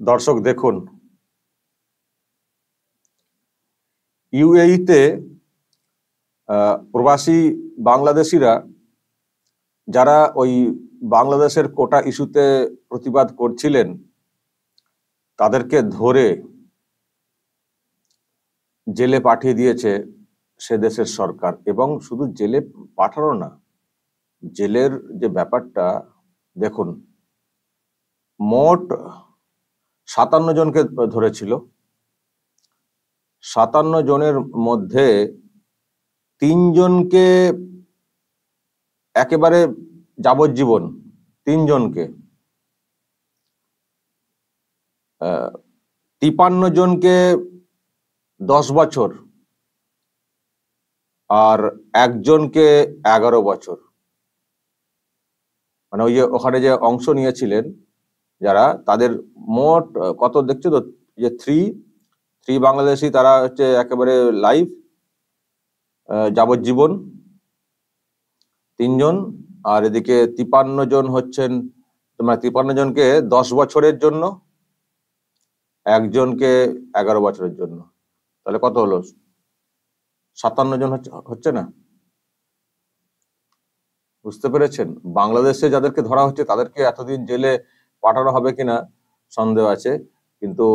দর্শক দেখুন, ইউএইতে প্রবাসী বাংলাদেশিরা যারা ওই বাংলাদেশের কোটা ইস্যুতে প্রতিবাদ করছিলেন তাদেরকে ধরে জেলে পাঠিয়ে দিয়েছে সে দেশের সরকার। এবং শুধু জেলে পাঠানো না, জেলের যে ব্যাপারটা দেখুন, মোট 57 জনকে ধরেছিল। 57 জনের মধ্যে 3 জনকে একেবারে যাবজ্জীবন, 3 জনকে, 53 জনকে 10 বছর আর একজনকে 11 বছর। মানে ওই যে ওখানে যে অংশ নিয়েছিলেন যারা, তাদের মোট কত দেখছো তো, যে থ্রি বাংলাদেশি, তারা হচ্ছে একেবারে লাইফ যাবজ্জীবন 3 জন, আর এদিকে 53 জন হচ্ছেন, মানে 53 জনকে 10 বছরের জন্য, একজনকে 11 বছরের জন্য। তাহলে কত হলো? 57 জন হচ্ছে না? বুঝতে পেরেছেন? বাংলাদেশে যাদেরকে ধরা হচ্ছে তাদেরকে এতদিন জেলে পাঠানো হবে কিনা সন্দেহ আছে, কিন্তু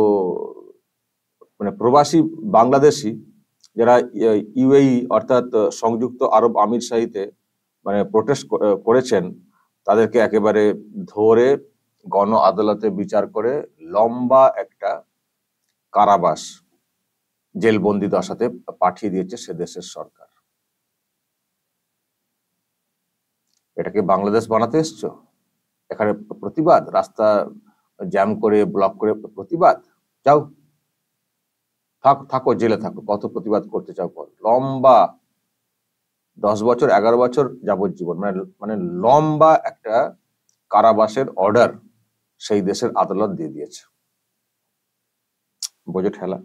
মানে প্রবাসী বাংলাদেশি যারা ইউএই অর্থাৎ সংযুক্ত আরব আমিরশাহিতে মানে প্রোটেস্ট করেছেন, তাদেরকে একেবারে ধরে গণ আদালতে বিচার করে লম্বা একটা কারাবাস, জেলবন্দি দশাতে পাঠিয়ে দিয়েছে সে দেশের সরকার। এটাকে বাংলাদেশ বানাতে এসছো? এখানে প্রতিবাদ, রাস্তা জ্যাম করে ব্লক করে প্রতিবাদ? যাও, থাকো জেলে থাকো, কত প্রতিবাদ করতে চাও কর। লম্বা 10 বছর 11 বছর যাবজ্জীবন, মানে লম্বা একটা কারাবাসের অর্ডার সেই দেশের আদালত দিয়ে দিয়েছে। বোঝো ঠেলা।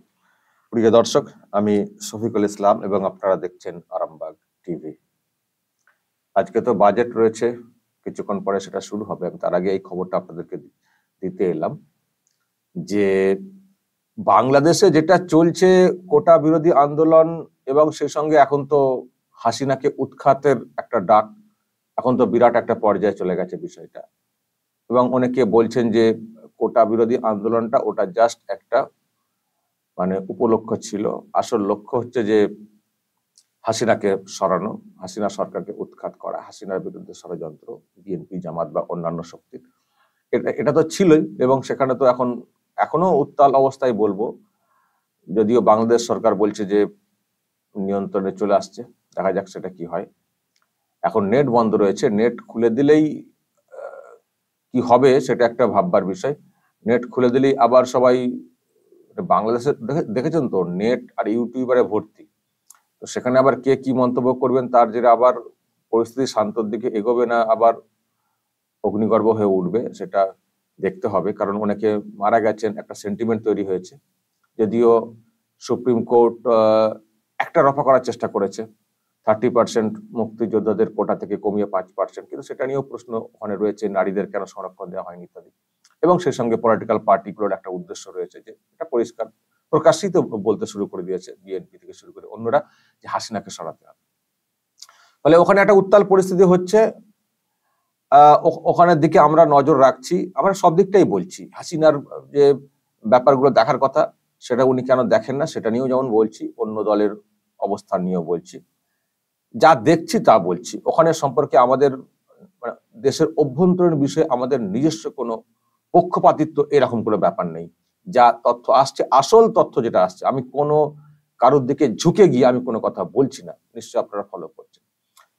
প্রিয় দর্শক, আমি শফিকুল ইসলাম এবং আপনারা দেখছেন আরামবাগ টিভি। আজকে তো বাজেট রয়েছে, কিছুক্ষণ পরে সেটা শুরু হবে। আমি তার আগে এই খবরটা আপনাদেরকে দিতে এলাম যে বাংলাদেশে যেটা চলছে কোটা বিরোধী আন্দোলন, এবং সেই সঙ্গে এখন তো হাসিনাকে উৎখাতের একটা ডাক, এখন তো বিরাট একটা পর্যায়ে চলে গেছে বিষয়টা। এবং অনেকে বলছেন যে কোটা বিরোধী আন্দোলনটা ওটা জাস্ট একটা মানে উপলক্ষ্য ছিল, আসল লক্ষ্য হচ্ছে যে হাসিনাকে সরানো, হাসিনা সরকারকে উৎখাত করা, হাসিনার বিরুদ্ধে ষড়যন্ত্র বিএনপি, জামাত বা অন্যান্য শক্তির। এটা তো ছিলই, এবং সেখানে তো এখনো উত্তাল অবস্থায় বলবো, যদিও বাংলাদেশ সরকার বলছে যে নিয়ন্ত্রণে চলে আসছে। দেখা যাক সেটা কি হয়। এখন নেট বন্ধ রয়েছে, নেট খুলে দিলেই কি হবে সেটা একটা ভাববার বিষয়। নেট খুলে দিলেই আবার সবাই, বাংলাদেশে দেখেছেন তো নেট আর ইউটিউবারে ভর্তি, তো সেখানে আবার কে কি মন্তব্য করবেন তার জেরে আবার পরিস্থিতি শান্তর দিকে এগোবে না আবার অগ্নিগর্ভ হয়ে উঠবে, সেটা দেখতে হবে। কারণ অনেকে মারা গেছেন, একটা সেন্টিমেন্ট তৈরি হয়েছে। যদিও সুপ্রিম কোর্ট একটা রফা করার চেষ্টা করেছে, 30% মুক্তিযোদ্ধাদের কোটা থেকে কমিয়ে 5%, কিন্তু সেটা নিয়েও প্রশ্ন ওখানে রয়েছে, নারীদের কেন সংরক্ষণ দেওয়া হয়নি ইত্যাদি। এবং সেই সঙ্গে পলিটিক্যাল পার্টিগুলোর একটা উদ্দেশ্য রয়েছে, যে এটা পরিষ্কার প্রকাশিত বলতে শুরু করে দিয়েছে বিএনপি থেকে শুরু করে অন্যরা, যে হাসিনাকে সরাতে হবে। ফলে ওখানে একটা উত্তাল পরিস্থিতি হচ্ছে। ওখানের দিকে আমরা নজর রাখছি, আমরা সব দিকটাই বলছি। হাসিনার যে ব্যাপারগুলো দেখার কথা সেটা উনি কেন দেখেন না সেটা নিয়েও যেমন বলছি, অন্য দলের অবস্থান নিয়েও বলছি, যা দেখছি তা বলছি। ওখানে সম্পর্কে আমাদের মানে দেশের অভ্যন্তরীণ বিষয়ে আমাদের নিজস্ব কোনো পক্ষপাতিত্ব এরকম কোনো ব্যাপার নেই। যা তথ্য আসছে, আসল তথ্য যেটা আসছে, আমি কোনো কারোর দিকে ঝুঁকে গিয়ে আমি কোনো কথা বলছি না, নিশ্চয়ই আপনারা ফলো করছেন।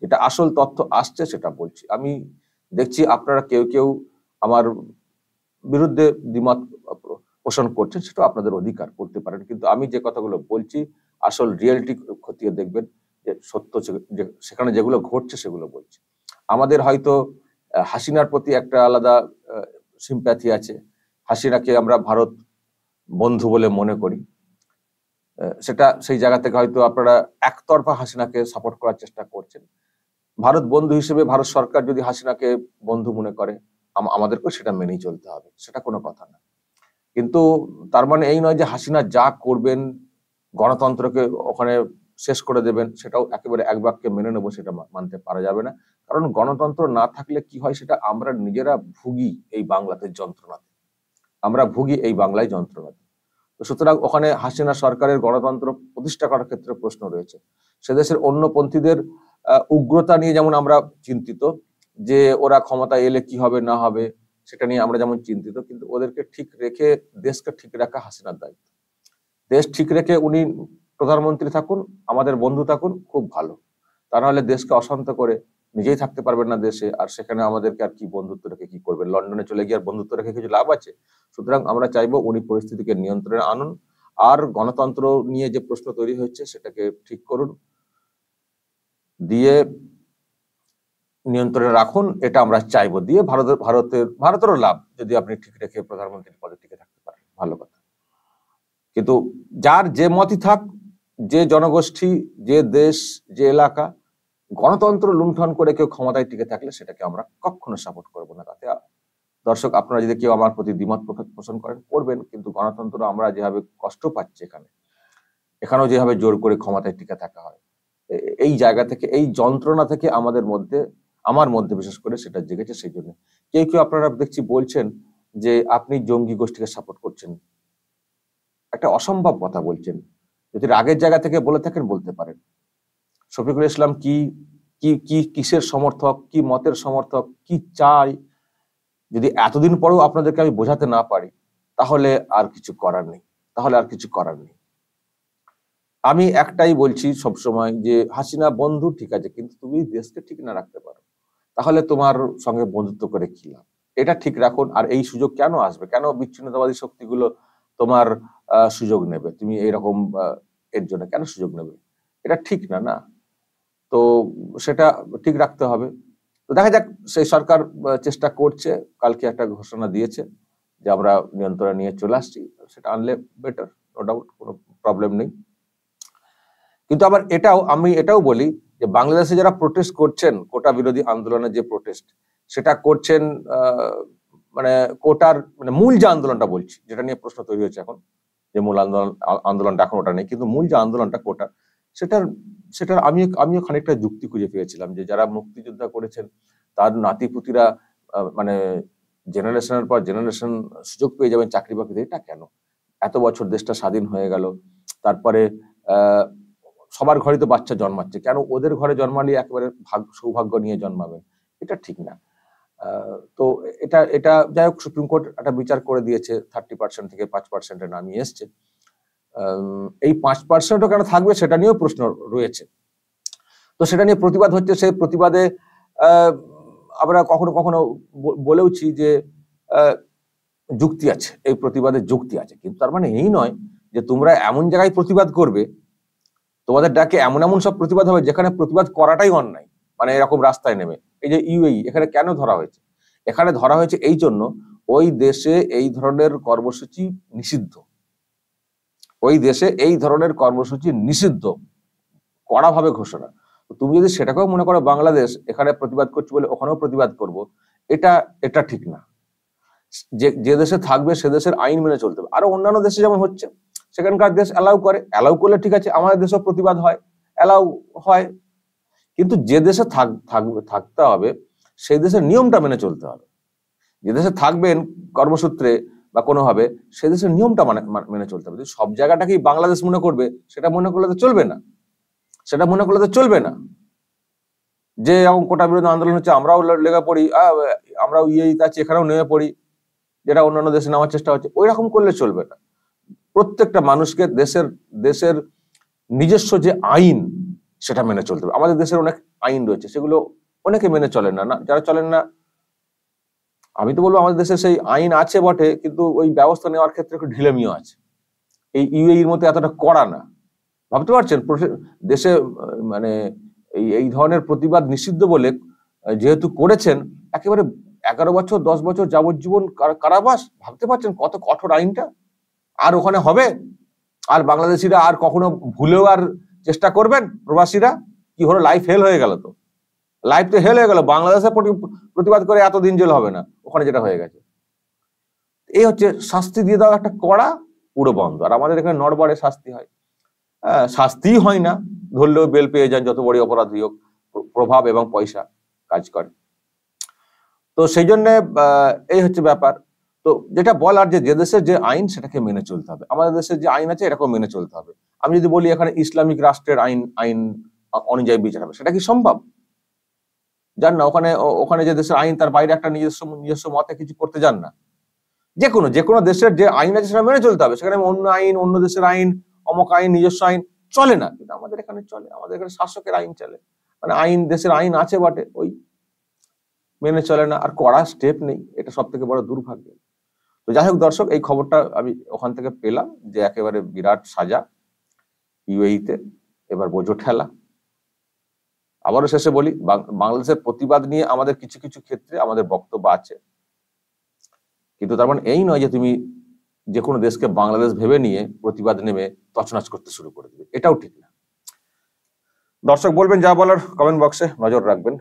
যেটা আসল তথ্য আসছে সেটা বলছি। আমি দেখছি আপনারা কেউ কেউ আমার বিরুদ্ধে দ্বিমত পোষণ করছেন, সেটা আপনাদের অধিকার, করতে পারেন, কিন্তু আমি যে কথাগুলো বলছি আসল রিয়েলিটি খতিয়ে দেখবেন, যে সত্য সেখানে যেগুলো ঘটছে সেগুলো বলছি। আমাদের হয়তো হাসিনার প্রতি একটা আলাদা সিম্প্যাথি আছে, হাসিনাকে আমরা ভারত বন্ধু বলে মনে করি, সেটা সেই জায়গা থেকে হয়তো আপনারা একতরফা হাসিনাকে সাপোর্ট করার চেষ্টা করছেন। ভারত বন্ধু হিসেবে ভারত সরকার যদি হাসিনাকে বন্ধু মনে করে, আমাদেরকেও সেটা মেনেই চলতে হবে, সেটা কোনো কথা না। কিন্তু তার মানে এই নয় যে হাসিনা যা করবেন, গণতন্ত্রকে ওখানে শেষ করে দেবেন, সেটাও একেবারে এক বাক্যে মেনে নেবো, সেটা মানতে পারা যাবে না। কারণ গণতন্ত্র না থাকলে কি হয়, সেটা আমরা নিজেরা ভুগি এই বাংলাতে যন্ত্রণাতে, আমরা ভুগি এই বাংলায় যন্ত্রণাতে। তো সুতরাং ওখানে হাসিনা সরকারের গণতন্ত্র প্রতিষ্ঠা করার ক্ষেত্রে প্রশ্ন রয়েছে। সে দেশের অন্যপন্থীদের উগ্রতা নিয়ে যেমন আমরা চিন্তিত, যে ওরা ক্ষমতা এলে কি হবে না হবে সেটা নিয়ে আমরা যেমন চিন্তিত, কিন্তু ওদেরকে ঠিক রেখে দেশকে ঠিক রাখা হাসিনার দায়িত্ব। দেশ ঠিক রেখে উনি প্রধানমন্ত্রী থাকুন, আমাদের বন্ধু থাকুন, খুব ভালো। তা নাহলে দেশকে অশান্ত করে নিজেই থাকতে পারবেন না দেশে, আর সেখানে আমাদেরকে আর কি বন্ধুত্ব রেখে কি করবেন? লন্ডনে চলে গিয়ে আর বন্ধুত্ব রেখে কিছু লাভ আছে? সুতরাং আমরা চাইবো উনি পরিস্থিতিকে নিয়ন্ত্রণে আনুন, আর গণতন্ত্র নিয়ে যে প্রশ্ন তৈরি হচ্ছে সেটাকে ঠিক করুন, দিয়ে নিয়ন্ত্রণে রাখুন, এটা আমরা চাইবো। দিয়ে ভারতেরও লাভ যদি আপনি ঠিক রেখে প্রধানমন্ত্রীর পদে টিকে থাকতে পারেন, ভালো কথা। কিন্তু যার যে মতই থাক, যে জনগোষ্ঠী, যে দেশ, যে এলাকা, গণতন্ত্র লুণ্ঠন করে কেউ ক্ষমতায় টিকে থাকলে সেটাকে আমরা কখনো সাপোর্ট করবো না। তাতে দর্শক, আপনারা যদি কেউ আমার প্রতি দ্বিমত পোষণ করেন করবেন, কিন্তু গণতন্ত্র আমরা যেভাবে কষ্ট পাচ্ছি এখানেও যেভাবে জোর করে ক্ষমতায় টিকে থাকা হয়, এই জায়গা থেকে, এই যন্ত্রণা থেকে আমার মধ্যে বিশেষ করে সেটা জেগেছে। সেই জন্য কেউ কেউ আপনারা দেখছি বলছেন যে আপনি জঙ্গি গোষ্ঠীকে সাপোর্ট করছেন, একটা অসম্ভব কথা বলছেন। যদি রাগের জায়গা থেকে বলে থাকেন বলতে পারেন। শফিকুল ইসলাম কি কি কি কিসের সমর্থক, কি মতের সমর্থক, কি চাই, যদি এতদিন পরেও আপনাদেরকে আমি বোঝাতে না পারি, তাহলে আর কিছু করার নেই। আমি একটাই বলছি সবসময়, যে হাসিনা বন্ধু ঠিক আছে, কিন্তু তুমি দেশকে ঠিক না রাখতে পারো, তাহলে তোমার সঙ্গে বন্ধুত্ব করে কি লাভ? এটা ঠিক রাখুন। আর এই সুযোগ কেন আসবে, কেন বিচ্ছিন্নতাবাদী শক্তিগুলো তোমার সুযোগ নেবে? তুমি এইরকম এর জন্য কেন সুযোগ নেবে? এটা ঠিক না। তো সেটা ঠিক রাখতে হবে। তো দেখা যাক, সেই সরকার চেষ্টা করছে, কালকে একটা ঘোষণা দিয়েছে যে আমরা নিয়ন্ত্রণে নিয়ে চলে আসছি, সেটা আনলে বেটার, নো ডাউট, কোনো প্রবলেম নেই। কিন্তু আবার আমি এটাও বলি যে বাংলাদেশে যারা প্রোটেস্ট করছেন, কোটা বিরোধী আন্দোলনের যে প্রোটেস্ট, সেটা করছেন মানে কোটার মানে মূল যে আন্দোলনটা বলছি, যেটা নিয়ে প্রশ্ন তৈরি হয়েছে এখন, যে মূল আন্দোলনটা এখন ওটা নেই, কিন্তু মূল যে আন্দোলনটা কোটার, সেটার আমিও খানিকটা যুক্তি খুঁজে পেয়েছিলাম, যে যারা মুক্তিযোদ্ধা করেছেন তার নাতিপুতিরা মানে জেনারেশনের পর জেনারেশন সুযোগ পেয়ে যাবেন চাকরি বাকরিতে। এটা কেন? এত বছর দেশটা স্বাধীন হয়ে গেল, তারপরে সবার ঘরে তো বাচ্চা জন্মাচ্ছে, কেন ওদের ঘরে জন্মালে একেবারে সৌভাগ্য নিয়ে জন্মাবেন? এটা ঠিক না। তো এটা যাই হোক, সুপ্রিম কোর্ট একটা বিচার করে দিয়েছে, 30% থেকে 5% নামিয়ে এসছে। এই 5%ও কেন থাকবে সেটা নিয়েও প্রশ্ন রয়েছে। তো সেটা নিয়ে প্রতিবাদ হচ্ছে। সেই প্রতিবাদে আমরা কখনো কখনো বলেওছি যে যুক্তি আছে, এই প্রতিবাদে যুক্তি আছে, কিন্তু তার মানে এই নয় যে তোমরা এমন জায়গায় প্রতিবাদ করবে, তোমাদের ডাকে এমন সব প্রতিবাদ হবে যেখানে প্রতিবাদ করাটাই অন্যায়, মানে এরকম রাস্তায় নেমে। এই যে ইউএই, এখানে কেন ধরা হয়েছে? এখানে ধরা হয়েছে এই জন্য, ওই দেশে এই ধরনের কর্মসূচি নিষিদ্ধ, কড়াভাবে ঘোষণা। তুমি যদি সেটাকেও মনে করো বাংলাদেশ এখানে প্রতিবাদ করছে বলে ওখানেও প্রতিবাদ করব, এটা ঠিক না। যে দেশে থাকবে সে দেশের আইন মেনে চলতে হবে। আরো অন্যান্য দেশে যেমন হচ্ছে, সেখানকার দেশ অ্যালাউ করলে ঠিক আছে, আমাদের দেশেও প্রতিবাদ হয়, অ্যালাউ হয়, কিন্তু যে দেশে থাকতে হবে সেই দেশের নিয়মটা মেনে চলতে হবে। যে দেশে থাকবেন কর্মসূত্রে বা কোনোভাবে, সে দেশের নিয়মটা মেনে চলতে হবে। সব জায়গাটাকেই বাংলাদেশ মনে করবে, সেটা মনে করলে তো চলবে না। যে এরকম কোটা বিরোধী আন্দোলন হচ্ছে, আমরাও লেগে পড়ি, আমরাও আছি, এখানেও নেমে পড়ি, যেটা অন্যান্য দেশে নেওয়ার চেষ্টা হচ্ছে, ওই রকম করলে চলবে না। প্রত্যেকটা মানুষকে দেশের নিজস্ব যে আইন, সেটা মেনে চলতে হবে। আমাদের দেশের অনেক আইন রয়েছে, সেগুলো অনেকে মেনে চলেন না। যারা চলেন না, আমি তো বলবো আমাদের দেশে সেই আইন আছে বটে, কিন্তু ওই ব্যবস্থা নেওয়ার ক্ষেত্রে একটু ঢিলেমিও আছে। এই ইউএইর মতো এতটা কড়া না। ভাবতে পারছেন, দেশে মানে এই ধরনের প্রতিবাদ নিষিদ্ধ বলে যেহেতু করেছেন, একেবারে 11 বছর 10 বছর যাবজ্জীবন কারাবাস। ভাবতে পারছেন কত কঠোর আইনটা? আর ওখানে হবে? আর বাংলাদেশিরা আর কখনো ভুলেও আর চেষ্টা করবেন? প্রবাসীরা কি হলো, লাইফ হেল হয়ে গেল। তো লাইফ তো হেল হয়ে গেল। বাংলাদেশে প্রতিবাদ করে এতদিন জেল হবে না, ওখানে যেটা হয়ে গেছে। এই হচ্ছে শাস্তি দিয়ে দেওয়া একটা কড়া পুরো বন্ধ। আর আমাদের এখানে নড়বড়ে শাস্তি হয়, শাস্তি হয় না, ধরলেও বেল পেয়ে যান, যত বড় অপরাধী হোক, প্রভাব এবং পয়সা কাজ করে। তো সেই জন্য এই হচ্ছে ব্যাপার। তো যেটা বলার যে দেশের যে আইন সেটাকে মেনে চলতে হবে, আমাদের দেশের যে আইন আছে এটাকেও মেনে চলতে হবে। আমি যদি বলি এখানে ইসলামিক রাষ্ট্রের আইন অনুযায়ী বিচার হবে, সেটা কি সম্ভব? যান না, ওখানে যে দেশের আইন তার বাইরে একটা নিজস্ব মতে কিছু করতে যান না। যে কোনো দেশের যে আইন আছে সেটা মেনে চলতে হবে। সেখানে অন্য আইন, অন্য দেশের আইন, অমুক আইন, নিজস্ব আইন চলে না, কিন্তু আমাদের এখানে চলে। আমাদের এখানে শাসকের আইন চলে, মানে আইন, দেশের আইন আছে বটে, ওই মেনে চলে না, আর কড়া স্টেপ নেই। এটা সব থেকে বড় দুর্ভাগ্য। তো যাই হোক দর্শক, এই খবরটা আমি ওখান থেকে পেলাম যে একেবারে বিরাট সাজা ইউএইতে, এবার বোঝো ঠেলা। আবারও শেষে বলি, বাংলাদেশের প্রতিবাদ নিয়ে আমাদের কিছু কিছু ক্ষেত্রে আমাদের বক্তব্য আছে, কিন্তু তার মানে এই নয় যে তুমি যে কোনো দেশকে বাংলাদেশ ভেবে নিয়ে প্রতিবাদ নেমে তছনছ করতে শুরু করে দেবে, এটাও ঠিক না। দর্শক বলবেন যা বলার কমেন্ট বক্সে, নজর রাখবেন।